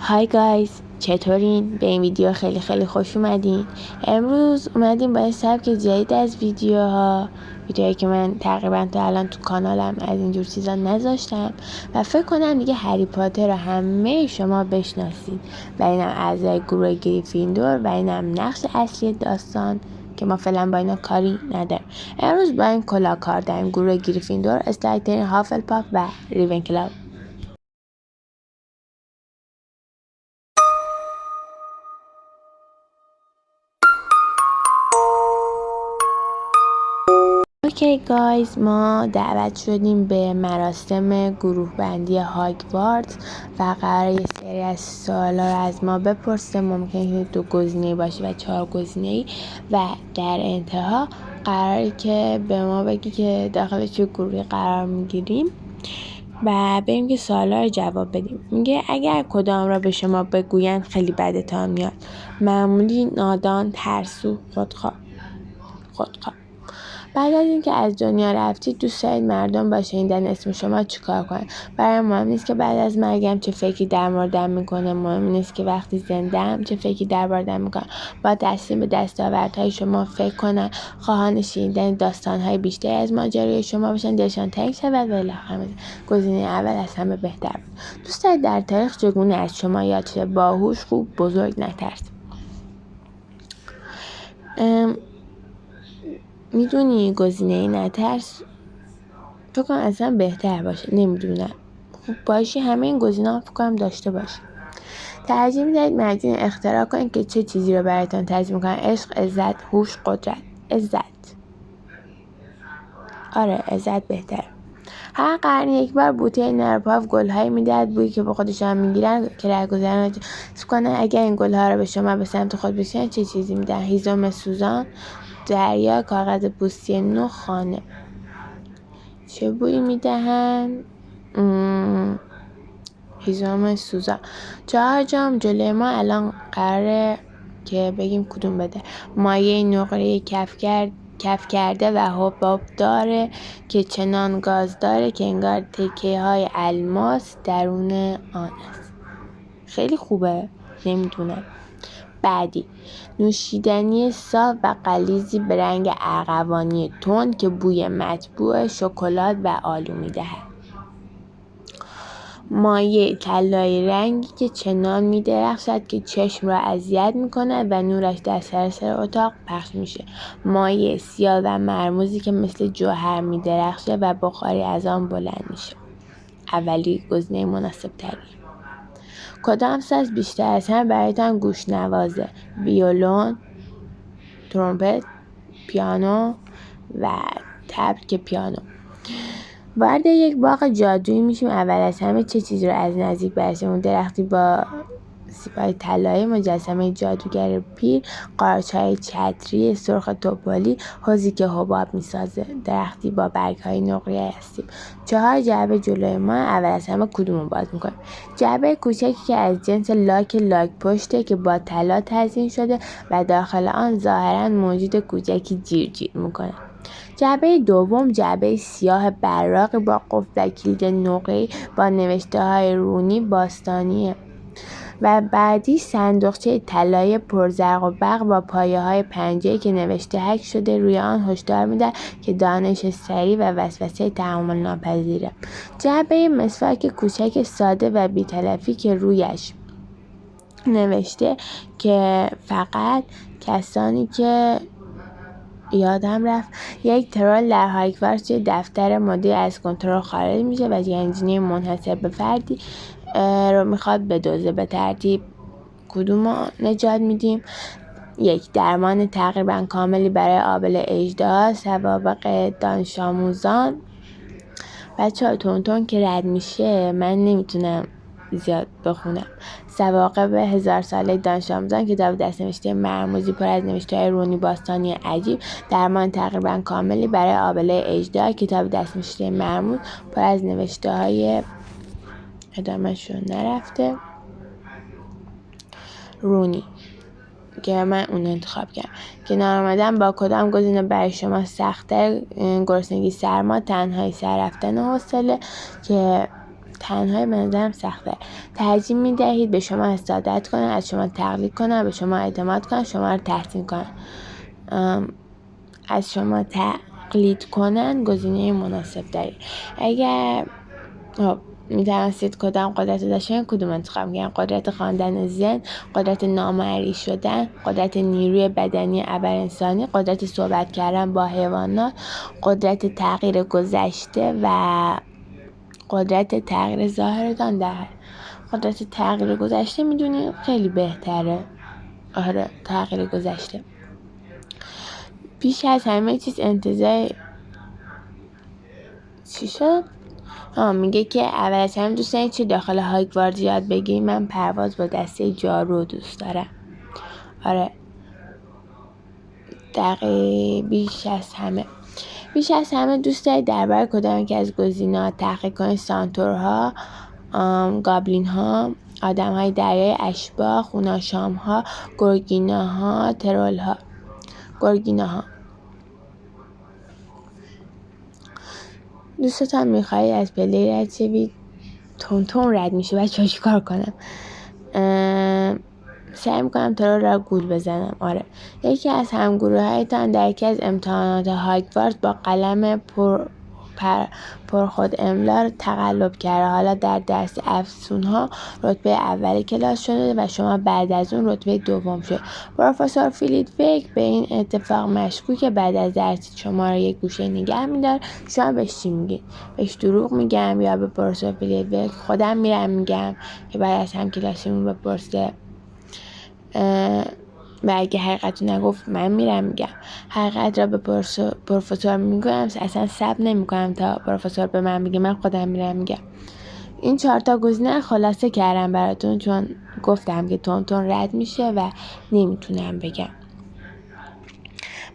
های گایز، چطورین؟ به این ویدیو خیلی خوش اومدین. امروز اومدیم با یه سبک جدید از ویدیوهایی که من تقریبا تا الان تو کانالم از اینجور چیزا نذاشتم و فکر کنم دیگه هری پاتر رو همه شما بشناسید و اینم اعضای گروه گریفیندور و اینم نقش اصلی داستان که ما فعلا با اینا کاری نداریم. امروز با این کلا کار داریم: گروه گریفیندور، اسلایترین، هافلپاف و ریونکلاو. اوکی گایز، ما دعوت شدیم به مراسم گروه بندی هاگوارتس و قراره یه سری از سوالا رو از ما بپرسه. ممکنه 2 گزینه‌ای باشه و 4 گزینه‌ای و در انتها قراره که به ما بگی که داخل چه گروهی قرار میگیریم و بریم که سوالا رو جواب بدیم. میگه اگر کدام را به شما بگویند خیلی بدتان میاد: معمولی، نادان، ترسو، خودخواه. بعد از اینکه از دنیا رفتید دوست دارید مردم با شنیدن اسم شما چیکار کنن؟ برای مهم نیست که بعد از مرگم چه فکری در موردم میکنه، مهم نیست که وقتی زنده‌ام چه فکری در موردم میکنه. با تسلیم به دستاوردهای شما فکر کنن، خواهان شنیدن داستانهای بیشتری از ماجرای شما باشن، دلشان تنگ شود و الاخر گزینه اول از همه بهتر بود. دوست دارید در تاریخ چگونه از شما یاد شه؟ باهوش، خوب، بزرگ، نترس. میدونی گزینه نترس فکر کنم اصلا بهتر باشه. نمیدونم، خوب باشی همه این گزینه ها فکر کنم داشته باشی. ترجیح میدهید مجنون اختراع کنید که چه چیزی رو برایتان ترجیح میکنن؟ عشق، عزت، هوش، قدرت. عزت. آره، عزت بهتر. هر قرن یک بار بوته نرپاف گل‌هایی میدهد بویی که به خودشان میگیرن که رهگذران کنه. اگر این گل‌ها رو به شما به سمت خود بکشن چه چیزی میدن؟ هیزم سوزان، دریا، کاغذ پوستی نو، خانه. چه بویی میدهن؟ هیزم سوزان. 4 جام جلوی ما الان قراره که بگیم کدوم بده. مایه نقره کف کرده و حباب داره که چنان گاز داره که انگار تکه های الماس درون آن است. خیلی خوبه. نمیدونم. بعدی: نوشیدنی صاف و غلیظی به رنگ ارغوانی تند که بوی مطبوع شکلات و آلو میدهد. مایع طلایی رنگی که چنان می‌درخشد که چشم را اذیت می‌کند و نورش در سراسر اتاق پخش میشه. مایع سیاه و مرموزی که مثل جوهر می‌درخشه و بخاری از آن بلند میشه. اولی گزینه مناسب تری. کدام ساز بیشتر از همه برایتان گوش نوازه؟ ویولون، ترومپت، پیانو و طبل که پیانو. وارد یک باغ جادویی میشیم. اول از همه چه چیزی رو از نزدیک بررسی کنیم؟ درختی با سیب‌های طلایی، مجسمه جادوگر پیر، قارچ‌های چتری سرخ توپلی، حوضی که حباب میسازه، درختی با برگ‌های نقره هستیم. 4 جعبه جلوی ما. اول از همه کدوم رو باز میکنیم؟ جعبه کوچکی که از جنس لاک پشته که با طلا تزیین شده و داخل آن ظاهراً موجود کوچکی جیر میکنه. جعبه دوم جعبه سیاه براقی با قفل و کلید نقره‌ای با نوشته‌های رونی باستانیه و بعدی صندوقچه طلایی پرزرق و برق با پایه‌های پنجه‌ای که نوشته هک شده روی آن هشدار میده که دانش سریع و وسوسه تحمل ناپذیره. جعبه مسواک کوچک ساده و بی‌تلفی که رویش نوشته که فقط کسانی که یادم رفت یک ترول در هاگوارتس توی دفتر مدیر از کنترل خارج میشه و گنجینه منحصر به فردی رو میخواد بدزده. به ترتیب کدوم رو نجات میدیم؟ 1. درمان تقریبا کاملی برای آبله اژدها، سوابق دانش آموزان. بچه‌ها تون که رد میشه من نمیتونم زیاد بخونم. سواقب 1000 ساله دانش آموزان، کتاب دست‌نوشته مرموزی پر از نوشته‌های رونی باستانی عجیب. درمان تقریبا کاملی برای آبله اژدها، کتاب دست‌نوشته مرموز پر از نوشته‌های ادامه‌شون نرفته رونی که من اون انتخاب کردم. کنار آمدن با کدام گزینه برای شما سخت‌تر؟ گرسنگی، سرما، تنهایی، سر رفتن حوصله که تنهای به نظرم سخته. ترجیح میدهید به شما حسادت کنن، از شما تقلید کنن، به شما اعتماد کنن، شما رو تحسین کنن. از شما تقلید کنن گزینه مناسب دارید. اگر میتوانستید کدام قدرت رو داشته باشید کدوم انتخاب می‌کردید؟ قدرت خواندن ذهن، قدرت نامرئی شدن، قدرت نیروی بدنی ابر انسانی، قدرت صحبت کردن با حیوانات، قدرت تغییر گذشته و قدرت تغییر ظاهرتان در قدرت تغییر گذشته میدونید خیلی بهتره. آره، تغییر گذشته. بیش از همه چیز انتظار چی شد؟ میگه که اول از همه دوست دارید چه داخل هاگوارتس یاد بگیرید؟ من پرواز با دسته جارو دوست دارم. آره، بیش از همه دوست دارید درباره کدام یکی از گزینه‌ها تحقیق کنید؟ سانتورها، گابلین ها، آدم های دریای اشباح، خوناشام ها، گورگیناها، ترول ها. گورگیناها. دوستتان میخواهید از پله رد شوید؟ تون رد میشه. بچه‌ها چیکار کنم؟ سعی میکنم ترول را گول بزنم. آره، یکی از همگروهایتان در یکی از امتحانات هاگوارتس با قلم پرخود املا تقلب کرده. حالا در درس افسون‌ها رتبه اول کلاس شده و شما بعد از اون رتبه دوم شد. پروفسور فلیتویک به این اتفاق مشکوکه. بعد از درس شما رو یک گوشه نگه می‌داره. شما بهش چی میگید؟ بهش دروغ میگم یا به پروفسور فلیتویک خودم میرم میگم که بعد از هم کلاسمون بپرسه؟ و اگه حقیقت رو نگفت من میرم میگم. حقیقت را به پروفسور میگم، اصلا صبر نمیکنم تا پروفسور به من بگه، من خودم میرم میگم. این 4 تا گزینه خلاصه کردم براتون چون گفتم که تون رد میشه و نمیتونم بگم.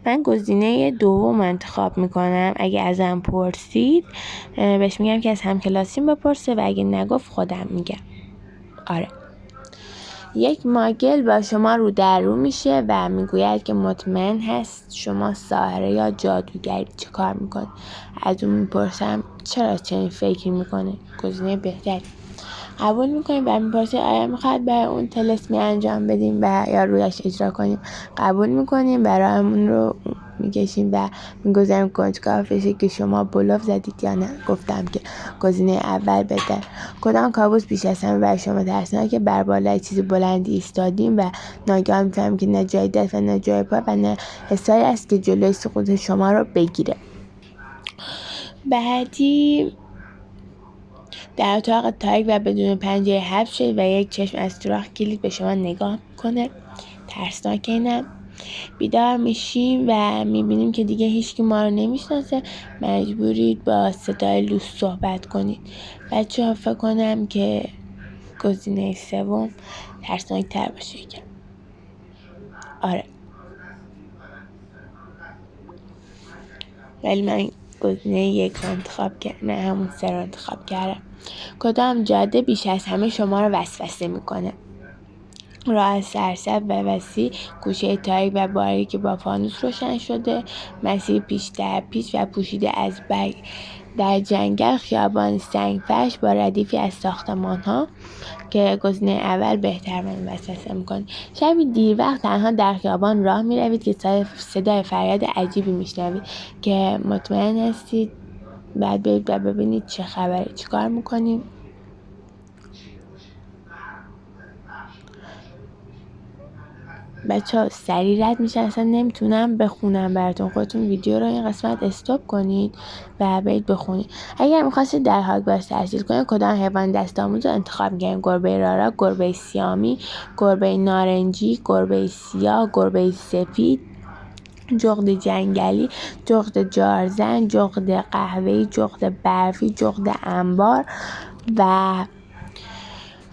من گزینه دوم انتخاب میکنم. اگه ازم پرسید بهش میگم که از همکلاسیم بپرسه و اگه نگفت خودم میگم. آره. یک ماگل با شما رو در رو میشه و میگوید که مطمئن هست شما ساحره یا جادوگری. چه کار میکنه؟ از اون میپرسم چرا چنین فکری میکنه؟ گزینه بهتری. قبول میکنیم و میپرسه آیا میخواد برای اون طلسمی انجام بدیم و یا رویش اجرا کنیم؟ قبول میکنیم، برایمون رو میکشیم و میگذاریم کنجکاو بشه که شما بلوف زدید یا نه. گفتم که گزینه اول بهتر. کدام کابوس بیش از همه برای شما ترسناکه؟ بر بالای چیز بلندی ایستادیم و ناگهان میفهمیم که نه جای دست و نه جای پا و نه حسایی است که جلوی سقوط شما رو بگیره. بعدی در اتاق تاریک و بدون پنجره حبس شد و یک چشم از سوراخ کلید به شما نگاه میکنه. ترسناکه اینم. بیدار میشیم و میبینیم که دیگه هیچکی ما رو نمیشناسه. مجبورید با صدای لوس صحبت کنید. بچه‌ها فکر کنم که گزینه سوم ترسناک تر باشه. آره، ولی من گزینه 1 رو انتخاب کردم، نه همون 3 رو انتخاب کردم. کدام جاده بیش از همه شما رو وسوسه میکنه؟ راه سرسبز و وسیع، گوشه تاریک و باریکی با فانوس روشن شده، مسیر پیش در پیش و پوشیده از برگ در جنگل، خیابان سنگفرش با ردیفی از ساختمان‌ها که گزینه اول بهتر من وسوسه میکنه. شبی دیر وقت تنها در خیابان راه میروید که صدای فریاد عجیبی میشنوید که مطمئن هستید بعد برید و ببینید چه خبره. چیکار میکنید؟ بچه‌ها سریع رد میشه، اصلا نمیتونم بخونم براتون. خودتون ویدیو رو این قسمت استاپ کنید و برید بخونید. اگر میخواستید در هاگوارتس تحصیل کنید کدام حیوان دست آموز رو انتخاب می‌کنید؟ گربه رارا، گربه سیامی، گربه نارنجی، گربه سیاه، گربه سفید، جغد جنگلی، جغد جارزن، جغد قهوه‌ای، جغد برفی، جغد انبار و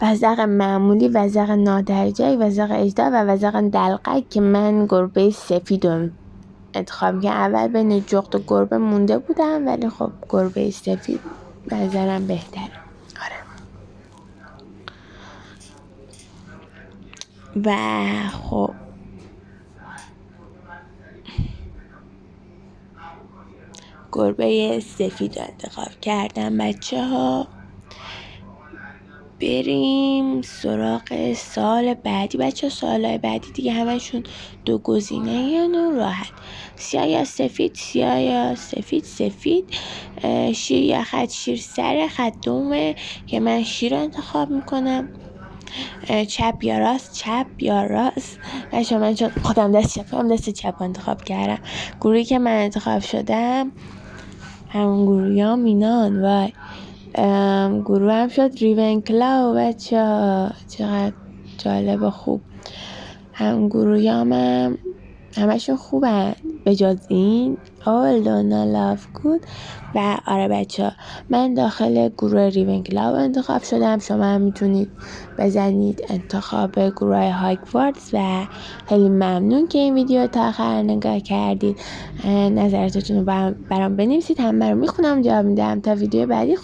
وزغ معمولی، وزغ نادرجایی، وزغ اژدها و وزغ دلقک که من گربه سفید رو انتخاب می‌کردم. اول بین جغد و گربه مونده بودم ولی خب گربه سفید نظرم بهتره. آره. و خب گربه سفید رو انتخاب کردم بچه‌ها. بریم سراغ سال بعدی. بچه سالهای بعدی دیگه همشون 2 گزینه یا راحت، سیاه یا سفید، سیاه یا سفید، سفید، شیر یا خط، شیر سر خط دومه که من شیر رو انتخاب میکنم، چپ یا راست، چپ یا راست. بچه من چون خودم دست چپ انتخاب کردم. گروهی که من انتخاب شدم همون گروهی ها مینان وای گروه هم شد ریونکلاو. بچه چقدر جالب و خوب. همون گروهی هم همشون خوبن به جز این All Don't Love Good. و آره بچه من داخل گروه ریونکلاو انتخاب شدم. شما هم میتونید بزنید انتخاب گروه هاگوارتس. و خیلی ممنون که این ویدیو تا آخر نگاه کردید. نظراتتون رو برام بنویسید، همه رو میخونم جواب میدم. تا ویدیو بعدی